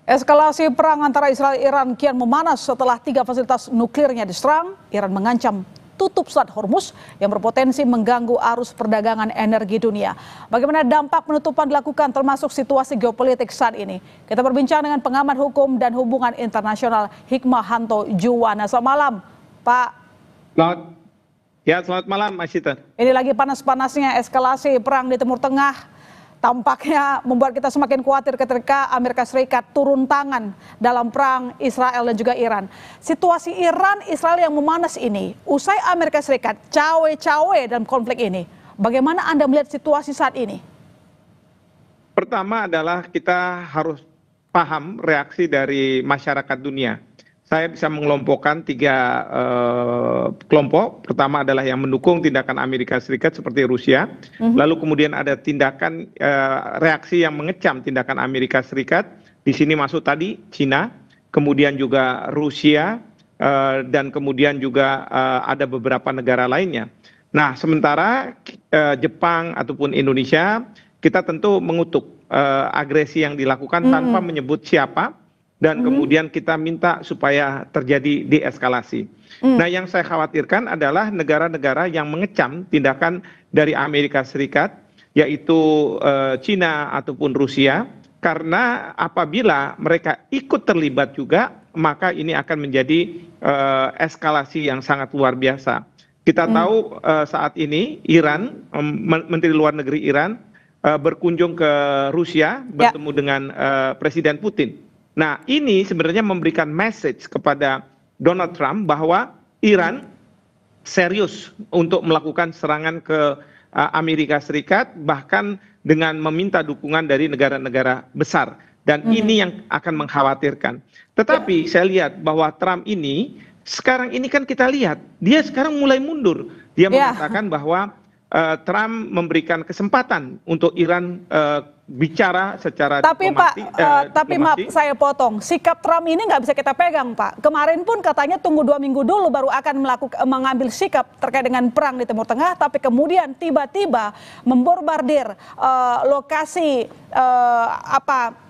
Eskalasi perang antara Israel dan Iran kian memanas setelah 3 fasilitas nuklirnya diserang. Iran mengancam tutup Selat Hormuz yang berpotensi mengganggu arus perdagangan energi dunia. Bagaimana dampak penutupan dilakukan termasuk situasi geopolitik saat ini? Kita berbincang dengan pengamat hukum dan hubungan internasional Hikmahanto Juwana. Selamat malam, Pak. Selamat malam, Mas Sita. Ini lagi panas-panasnya eskalasi perang di Timur Tengah. Tampaknya membuat kita semakin khawatir ketika Amerika Serikat turun tangan dalam perang Israel dan juga Iran. Situasi Iran-Israel yang memanas ini, usai Amerika Serikat cawe-cawe dalam konflik ini, bagaimana Anda melihat situasi saat ini? Pertama adalah kita harus paham reaksi dari masyarakat dunia. Saya bisa mengelompokkan 3 kelompok. Pertama adalah yang mendukung tindakan Amerika Serikat seperti Rusia. Lalu kemudian ada tindakan reaksi yang mengecam tindakan Amerika Serikat. Di sini masuk tadi Cina, kemudian juga Rusia, dan kemudian juga ada beberapa negara lainnya. Nah, sementara Jepang ataupun Indonesia, kita tentu mengutuk agresi yang dilakukan tanpa menyebut siapa. Dan kemudian kita minta supaya terjadi deeskalasi. Nah, yang saya khawatirkan adalah negara-negara yang mengecam tindakan dari Amerika Serikat, yaitu Cina ataupun Rusia, karena apabila mereka ikut terlibat juga, maka ini akan menjadi eskalasi yang sangat luar biasa. Kita tahu saat ini Iran, Menteri Luar Negeri Iran, berkunjung ke Rusia, bertemu dengan Presiden Putin. Nah, ini sebenarnya memberikan message kepada Donald Trump bahwa Iran serius untuk melakukan serangan ke Amerika Serikat, bahkan dengan meminta dukungan dari negara-negara besar. Dan ini yang akan mengkhawatirkan. Tetapi saya lihat bahwa Trump ini, sekarang ini kan kita lihat, dia sekarang mulai mundur. Dia mengatakan bahwa Trump memberikan kesempatan untuk Iran bicara secara diplomatik. Tapi maaf saya potong, sikap Trump ini nggak bisa kita pegang, Pak. Kemarin pun katanya tunggu 2 minggu dulu baru akan mengambil sikap terkait dengan perang di Timur Tengah, tapi kemudian tiba-tiba membombardir lokasi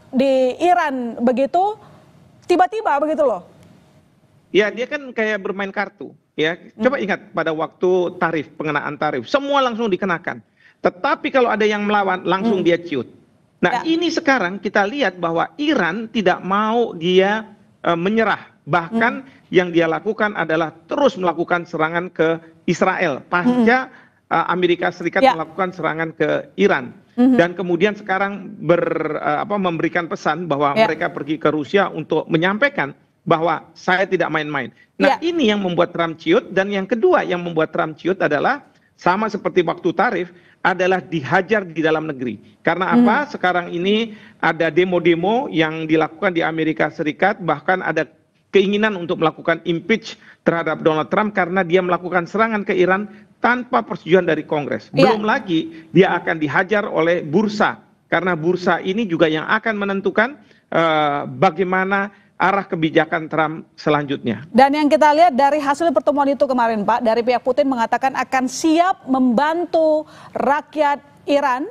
di Iran begitu, tiba-tiba begitu loh. Ya, dia kan kayak bermain kartu. Ya, coba ingat pada waktu pengenaan tarif, semua langsung dikenakan. Tetapi kalau ada yang melawan, langsung dia ciut. Nah, ini sekarang kita lihat bahwa Iran tidak mau dia menyerah. Bahkan yang dia lakukan adalah terus melakukan serangan ke Israel. Pasca Amerika Serikat melakukan serangan ke Iran. Dan kemudian sekarang memberikan pesan bahwa mereka pergi ke Rusia untuk menyampaikan bahwa saya tidak main-main. Nah, ini yang membuat Trump ciut. Dan yang kedua yang membuat Trump ciut adalah sama seperti waktu tarif, adalah dihajar di dalam negeri. Karena apa? Sekarang ini ada demo-demo yang dilakukan di Amerika Serikat, bahkan ada keinginan untuk melakukan impeach terhadap Donald Trump karena dia melakukan serangan ke Iran tanpa persetujuan dari Kongres. Belum lagi dia akan dihajar oleh bursa, karena bursa ini juga yang akan menentukan bagaimana arah kebijakan Trump selanjutnya. Dan yang kita lihat dari hasil pertemuan itu kemarin, Pak, dari pihak Putin mengatakan akan siap membantu rakyat Iran.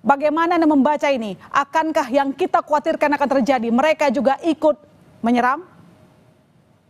Bagaimana Anda membaca ini? Akankah yang kita khawatirkan akan terjadi, mereka juga ikut menyeram?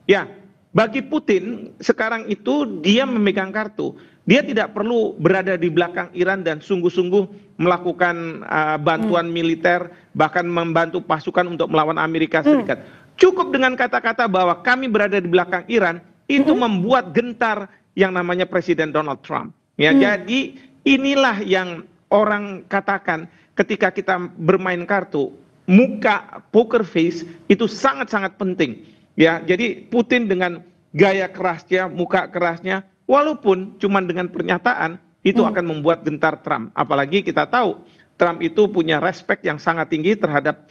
Ya, bagi Putin sekarang itu dia memegang kartu. Dia tidak perlu berada di belakang Iran dan sungguh-sungguh melakukan bantuan militer, bahkan membantu pasukan untuk melawan Amerika Serikat. Cukup dengan kata-kata bahwa kami berada di belakang Iran, itu membuat gentar yang namanya Presiden Donald Trump. Ya, jadi inilah yang orang katakan ketika kita bermain kartu, muka poker face itu sangat-sangat penting. Ya, jadi Putin dengan gaya kerasnya, muka kerasnya, walaupun cuma dengan pernyataan, itu akan membuat gentar Trump. Apalagi kita tahu Trump itu punya respect yang sangat tinggi terhadap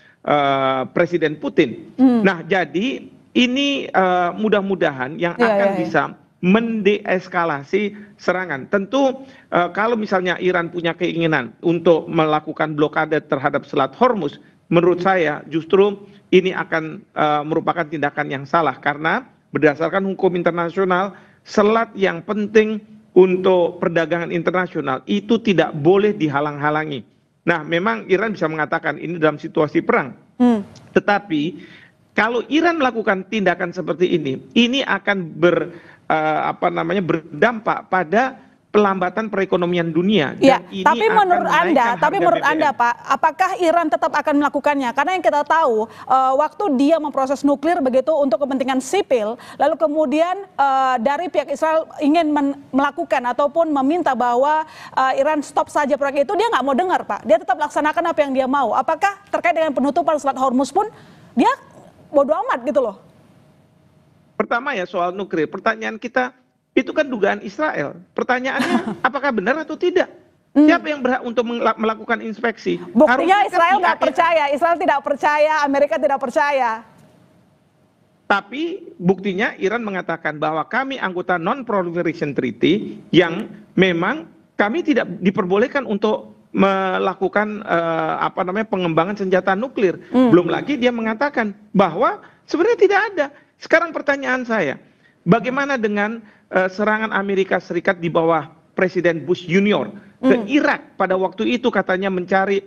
Presiden Putin. Nah, jadi ini mudah-mudahan yang akan bisa mendeeskalasi serangan. Tentu kalau misalnya Iran punya keinginan untuk melakukan blokade terhadap Selat Hormuz, menurut saya justru ini akan merupakan tindakan yang salah. Karena berdasarkan hukum internasional, selat yang penting untuk perdagangan internasional itu tidak boleh dihalang-halangi. Nah, memang Iran bisa mengatakan ini dalam situasi perang. Tetapi kalau Iran melakukan tindakan seperti ini akan berdampak pada pelambatan perekonomian dunia. Ya, Dan ini tapi akan menurut menaikkan harga Anda, BBM. Pak, apakah Iran tetap akan melakukannya? Karena yang kita tahu, waktu dia memproses nuklir begitu untuk kepentingan sipil, lalu kemudian dari pihak Israel ingin melakukan ataupun meminta bahwa Iran stop saja proyek itu, dia nggak mau dengar, Pak. Dia tetap laksanakan apa yang dia mau. Apakah terkait dengan penutupan Selat Hormuz pun dia bodo amat gitu loh? Pertama ya soal nuklir, pertanyaan kita itu kan dugaan Israel. Pertanyaannya apakah benar atau tidak? Siapa yang berhak untuk melakukan inspeksi? Buktinya Harusnya kan Israel nggak IAEA. percaya, Israel tidak percaya, Amerika tidak percaya. Tapi buktinya Iran mengatakan bahwa kami anggota Non-Proliferation Treaty yang memang kami tidak diperbolehkan untuk melakukan pengembangan senjata nuklir. Belum lagi dia mengatakan bahwa sebenarnya tidak ada. Sekarang pertanyaan saya, bagaimana dengan serangan Amerika Serikat di bawah Presiden Bush Junior ke Irak pada waktu itu katanya mencari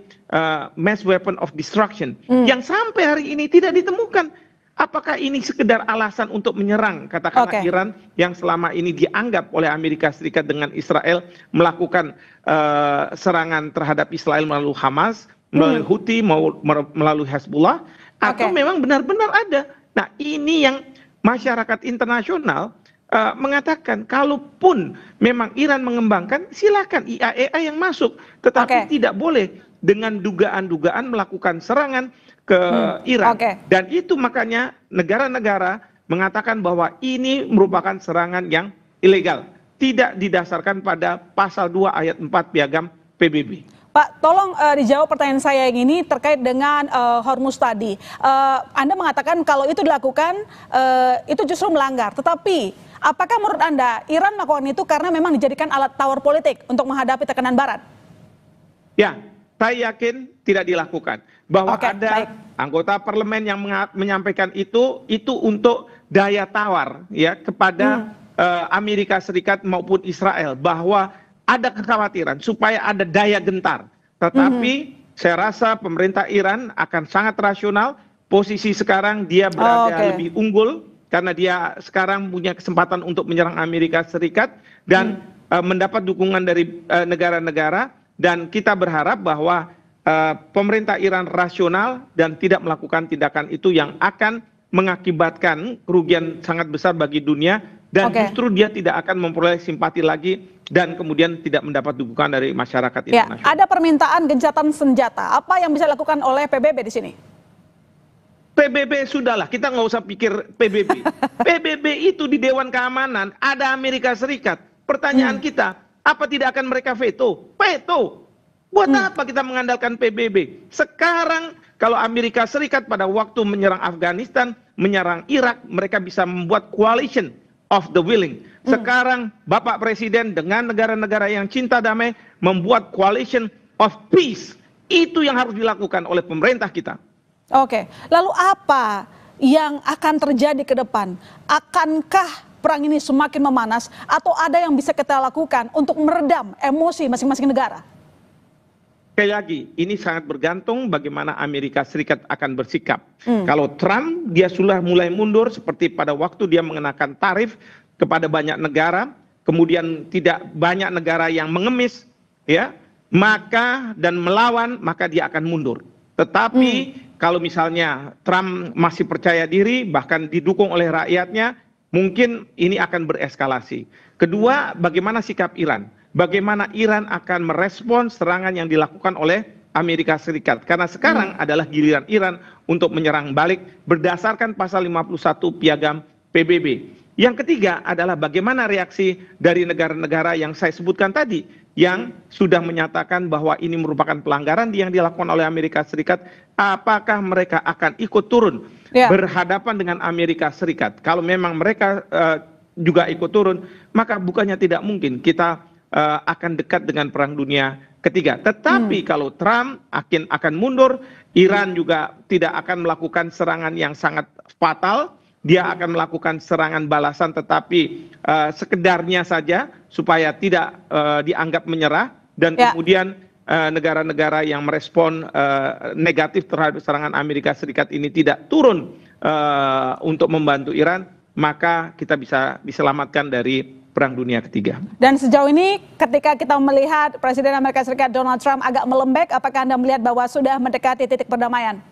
mass weapon of destruction yang sampai hari ini tidak ditemukan. Apakah ini sekedar alasan untuk menyerang katakanlah Iran yang selama ini dianggap oleh Amerika Serikat dengan Israel melakukan serangan terhadap Israel melalui Hamas, melalui Houthi, melalui Hezbollah, atau memang benar-benar ada? Nah, ini yang masyarakat internasional mengatakan kalaupun memang Iran mengembangkan, silakan IAEA yang masuk, tetapi tidak boleh dengan dugaan-dugaan melakukan serangan ke Iran. Dan itu makanya negara-negara mengatakan bahwa ini merupakan serangan yang ilegal, tidak didasarkan pada pasal 2 ayat 4 Piagam PBB. Pak, tolong dijawab pertanyaan saya yang ini terkait dengan Hormuz tadi. Anda mengatakan kalau itu dilakukan itu justru melanggar. Tetapi apakah menurut Anda Iran melakukan itu karena memang dijadikan alat tawar politik untuk menghadapi tekanan Barat? Ya, saya yakin tidak dilakukan. Bahwa ada anggota parlemen yang menyampaikan itu untuk daya tawar ya kepada Amerika Serikat maupun Israel bahwa ada kekhawatiran supaya ada daya gentar. Tetapi saya rasa pemerintah Iran akan sangat rasional. Posisi sekarang dia berada lebih unggul karena dia sekarang punya kesempatan untuk menyerang Amerika Serikat dan mendapat dukungan dari negara-negara. Dan kita berharap bahwa pemerintah Iran rasional dan tidak melakukan tindakan itu yang akan mengakibatkan kerugian sangat besar bagi dunia. Dan justru dia tidak akan memperoleh simpati lagi dan kemudian tidak mendapat dukungan dari masyarakat internasional. Ada permintaan gencatan senjata. Apa yang bisa dilakukan oleh PBB di sini? PBB sudahlah, kita nggak usah pikir PBB. PBB itu di Dewan Keamanan ada Amerika Serikat. Pertanyaan kita, apa tidak akan mereka veto? Veto. Buat apa kita mengandalkan PBB? Sekarang kalau Amerika Serikat pada waktu menyerang Afghanistan, menyerang Irak, mereka bisa membuat coalition of the willing. Sekarang Bapak Presiden dengan negara-negara yang cinta damai membuat coalition of peace. Itu yang harus dilakukan oleh pemerintah kita. Lalu apa yang akan terjadi ke depan? Akankah perang ini semakin memanas atau ada yang bisa kita lakukan untuk meredam emosi masing-masing negara? Sekali lagi, ini sangat bergantung bagaimana Amerika Serikat akan bersikap. Kalau Trump, dia sudah mulai mundur seperti pada waktu dia mengenakan tarif kepada banyak negara, kemudian tidak banyak negara yang mengemis, ya, dan melawan, maka dia akan mundur. Tetapi kalau misalnya Trump masih percaya diri, bahkan didukung oleh rakyatnya, mungkin ini akan bereskalasi. Kedua, bagaimana sikap Iran? Bagaimana Iran akan merespons serangan yang dilakukan oleh Amerika Serikat. Karena sekarang adalah giliran Iran untuk menyerang balik berdasarkan pasal 51 Piagam PBB. Yang ketiga adalah bagaimana reaksi dari negara-negara yang saya sebutkan tadi, yang sudah menyatakan bahwa ini merupakan pelanggaran yang dilakukan oleh Amerika Serikat. Apakah mereka akan ikut turun berhadapan dengan Amerika Serikat? Kalau memang mereka juga ikut turun, maka bukannya tidak mungkin kita akan dekat dengan perang dunia ketiga. Tetapi kalau Trump akan mundur, Iran juga tidak akan melakukan serangan yang sangat fatal. Dia akan melakukan serangan balasan tetapi sekedarnya saja supaya tidak dianggap menyerah dan kemudian negara-negara yang merespon negatif terhadap serangan Amerika Serikat ini tidak turun untuk membantu Iran, maka kita bisa diselamatkan dari Perang Dunia Ketiga. Dan sejauh ini ketika kita melihat Presiden Amerika Serikat Donald Trump agak melembek, apakah Anda melihat bahwa sudah mendekati titik perdamaian?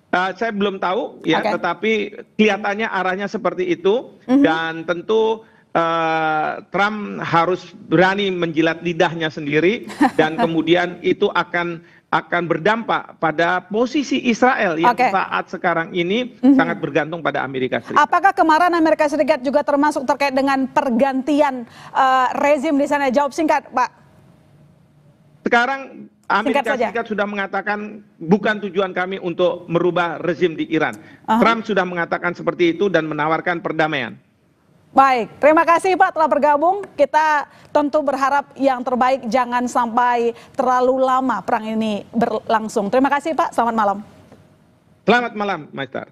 Saya belum tahu ya, tetapi kelihatannya arahnya seperti itu, dan tentu Trump harus berani menjilat lidahnya sendiri dan kemudian itu akan berdampak pada posisi Israel yang saat sekarang ini sangat bergantung pada Amerika Serikat. Apakah kemarin Amerika Serikat juga termasuk terkait dengan pergantian rezim di sana? Jawab singkat, Pak. Sekarang Amerika Serikat sudah mengatakan bukan tujuan kami untuk merubah rezim di Iran. Trump sudah mengatakan seperti itu dan menawarkan perdamaian. Baik, terima kasih Pak telah bergabung. Kita tentu berharap yang terbaik, jangan sampai terlalu lama perang ini berlangsung. Terima kasih Pak, selamat malam. Selamat malam, Master.